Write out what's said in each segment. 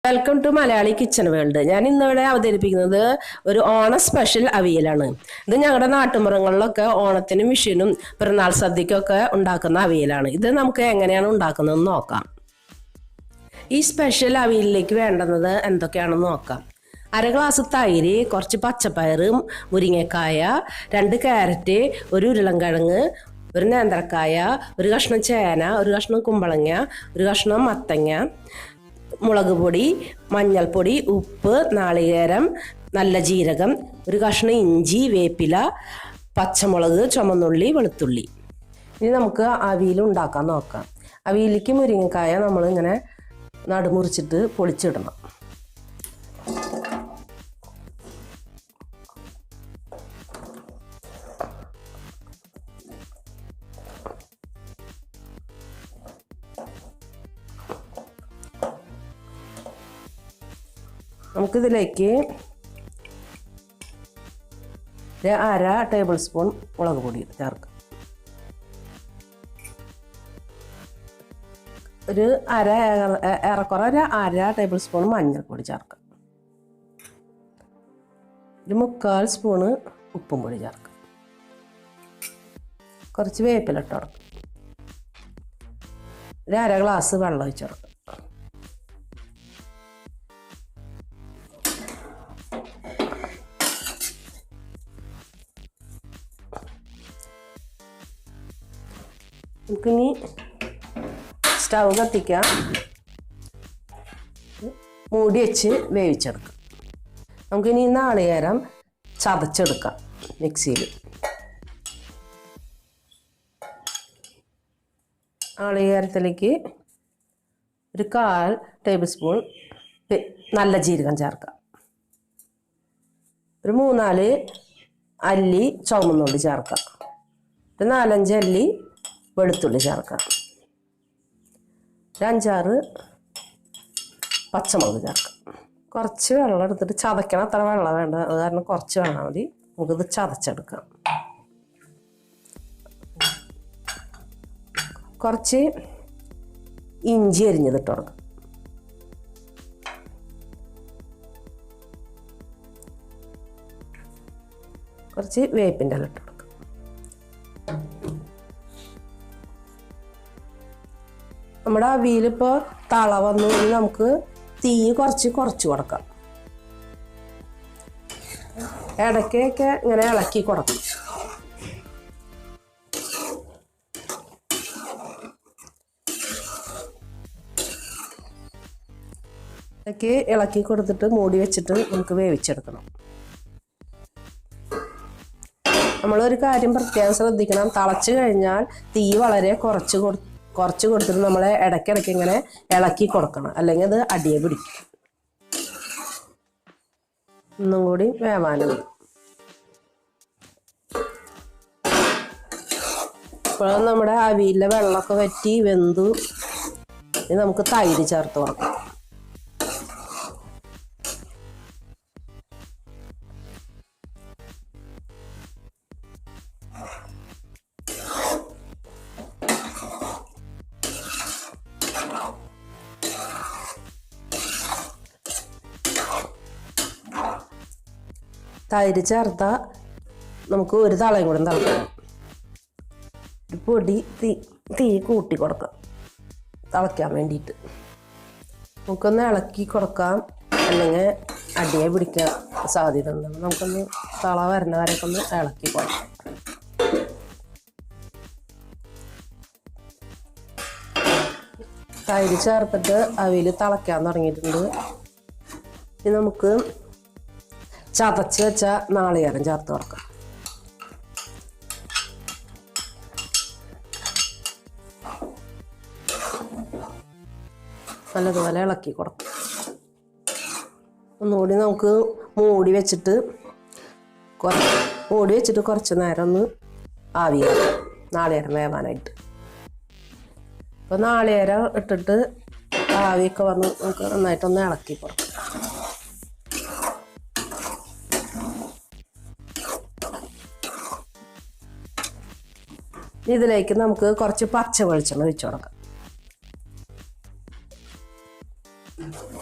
Welcome to Malayali kitchen world. ഞാൻ ഇന്നിവിടെ അവതരിപ്പിക്കുന്നത് ഒരു ഓണ സ്പെഷ്യൽ അവിയലാണ്. ഇത് ഞങ്ങളുടെ നാട്ടുമ്പുറങ്ങളിലൊക്കെ ഓണത്തിനും വിഷുവിനും പിറന്നാൾ സദ്യക്കൊക്കെ ഉണ്ടാക്കുന്ന അവിയലാണ്. ഇത് നമുക്ക് എങ്ങനെയാണ് ഉണ്ടാക്കുന്നതെന്ന് നോക്കാം. ഈ സ്പെഷ്യൽ അവിയലിലേക്ക് വേണ്ടുന്നത് എന്തൊക്കെയാണെന്ന് നോക്കാം. 1/2 ഗ്ലാസ് തൈര്, കുറച്ച് പച്ചപ്പയർ, മുരിങ്ങക്കായ, 2 ക്യാരറ്റ്, ഒരു ഉരുളൻകിഴങ്ങ്, ഒരു നേന്ത്രക്കായ, ഒരു കഷ്ണം ചേന, ഒരു കഷ്ണം കുമ്പളങ്ങ, ഒരു കഷ്ണം മത്തങ്ങ, മുളക് പൊടി, മഞ്ഞൾപ്പൊടി, ഉപ്പ്, നാളികേരം, നല്ല ജീരകം, ഒരു കഷ്ണം ഇഞ്ചി, വേപ്പില, പച്ചമുളക്, ചുമന്നുള്ളി, വെളുത്തുള്ളി. ഇനി നമുക്ക് അവിയൽ ഉണ്ടാക്കാൻ നോക്കാം. അവിയലിക്ക് മുരിങ്ങക്കായ നമ്മളിങ്ങനെ നടുമുറിച്ചിട്ട് പൊളിച്ചിടണം. നമുക്കിതിലേക്ക് 1/2 ടേബിൾ സ്പൂൺ മുളക് പൊടി ചേർക്കാം. ഏറെക്കുറെ 1/2 ടേബിൾ സ്പൂൺ മഞ്ഞൾപ്പൊടി ചേർക്കാം. 1/4 സ്പൂണ് ഉപ്പും പൊടി ചേർക്കാം. കുറച്ച് വേപ്പില ഇട്ട് കൊടുക്കാം. 1/2 ഗ്ലാസ് വെള്ളം ഒഴിച്ച് കൊടുക്കാം. നമുക്കിനി സ്റ്റൗ കത്തിക്കാം. മൂടി വെച്ച് വേവിച്ചെടുക്കാം. നമുക്കിനി നാളികേരം ചതച്ചെടുക്കാം മിക്സിയിൽ. നാളികേരത്തിലേക്ക് 1/4 ടേബിൾ സ്പൂൺ നല്ല ജീരകം ചേർക്കാം. 3-4 അല്ലി ചുവന്നുള്ളി ചേർക്കാം. 4-5 അല്ലി വെളുത്തുള്ളി ചേർക്കാം. 5-6 പച്ചമുളക് ചേർക്കാം. കുറച്ച് വെള്ളം എടുത്തിട്ട് ചതയ്ക്കണം. അത്ര വെള്ളം വേണ്ട, അത് കാരണം കുറച്ച് വെള്ളം മതി. നമുക്കിത് ചതച്ചെടുക്കാം. കുറച്ച് ഇഞ്ചി അരിഞ്ഞതിട്ട് കൊടുക്കാം. കുറച്ച് വേപ്പിൻ്റെ ഇല ഇട്ട് കൊടുക്കാം. നമ്മുടെ അവിയലിപ്പോൾ തള വന്നു. നമുക്ക് തീ കുറച്ച് കൊടുക്കാം. ഇടയ്ക്കൊക്കെ ഇങ്ങനെ ഇളക്കി കൊടുക്കണം. ഇടയ്ക്ക് ഇളക്കി കൊടുത്തിട്ട് മൂടി വെച്ചിട്ട് നമുക്ക് വേവിച്ചെടുക്കണം. നമ്മളൊരു കാര്യം പ്രത്യേകം ശ്രദ്ധിക്കണം. തിളച്ച് കഴിഞ്ഞാൽ തീ വളരെ കുറച്ച് കൊടുത്തിട്ട് നമ്മൾ ഇടയ്ക്കിടയ്ക്ക് ഇങ്ങനെ ഇളക്കി കൊടുക്കണം, അല്ലെങ്കിൽ അത് അടിയെ പിടിക്കും. ഒന്നും കൂടി വേവാനും. ഇപ്പോൾ നമ്മുടെ അവിയലിലെ വെള്ളമൊക്കെ വറ്റി വെന്തു. ഇനി നമുക്ക് തൈര് ചേർത്ത് കൊടുക്കാം. തൈര് ചേർത്താൽ നമുക്ക് ഒരു തളയും കൂടെ തിളക്കണം. ഒരു പൊടി തീ കൂട്ടി കൊടുക്കാം തിളയ്ക്കാൻ വേണ്ടിയിട്ട്. നമുക്കൊന്ന് ഇളക്കി കൊടുക്കാം, അല്ലെങ്കിൽ അടിയെ പിടിക്കാൻ സാധ്യത ഉണ്ട്. നമുക്കൊന്ന് തള വരുന്ന വരെയൊക്കെ ഒന്ന് ഇളക്കി കൊടുക്കാം. തൈര് ചേർത്തിട്ട് അവിയൽ തിളയ്ക്കാൻ തുടങ്ങിയിട്ടുണ്ട്. ഇനി നമുക്ക് ചതച്ച് വെച്ച നാളികേരം ചേർത്ത് കൊടുക്കാം. നല്ലതുപോലെ ഇളക്കി കൊടുക്കാം. ഒന്നുകൂടി നമുക്ക് മൂടി വെച്ചിട്ട് കുറച്ച് നേരം ഒന്ന് ആവിയാക്കാം, നാളികേരം വേവാനായിട്ട്. അപ്പോൾ നാളികേരം ഇട്ടിട്ട് ആവിയൊക്കെ വന്ന് നമുക്ക് നന്നായിട്ടൊന്ന് ഇളക്കി കൊടുക്കാം. ഇതിലേക്ക് നമുക്ക് കുറച്ച് പച്ച വെളിച്ചെണ്ണ ഒഴിച്ചു കൊടുക്കാം.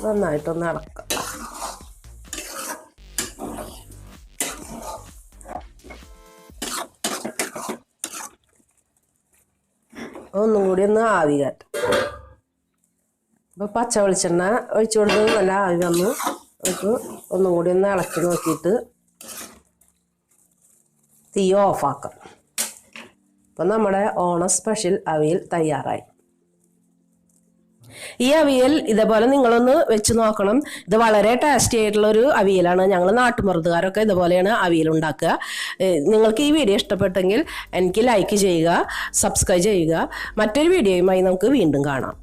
നന്നായിട്ടൊന്ന് ഇളക്കാം. ഒന്നും കൂടി ഒന്ന് ആവി കയറ്റാം. അപ്പോൾ പച്ച വെളിച്ചെണ്ണ ഒഴിച്ചു കൊടുത്ത് നല്ല ആവി വന്നു. നമുക്ക് ഒന്നും കൂടി ഒന്ന് ഇളക്കി നോക്കിയിട്ട് തീ ഓഫാക്കാം. അപ്പം നമ്മുടെ ഓണം സ്പെഷ്യൽ അവിയൽ തയ്യാറായി. ഈ അവിയൽ ഇതേപോലെ നിങ്ങളൊന്ന് വെച്ച് നോക്കണം. ഇത് വളരെ ടേസ്റ്റി ആയിട്ടുള്ളൊരു അവിയലാണ്. ഞങ്ങൾ നാട്ടുമറുതുകാരൊക്കെ ഇതുപോലെയാണ് അവിയൽ ഉണ്ടാക്കുക. നിങ്ങൾക്ക് ഈ വീഡിയോ ഇഷ്ടപ്പെട്ടെങ്കിൽ എനിക്ക് ലൈക്ക് ചെയ്യുക, സബ്സ്ക്രൈബ് ചെയ്യുക. മറ്റൊരു വീഡിയോയുമായി നമുക്ക് വീണ്ടും കാണാം.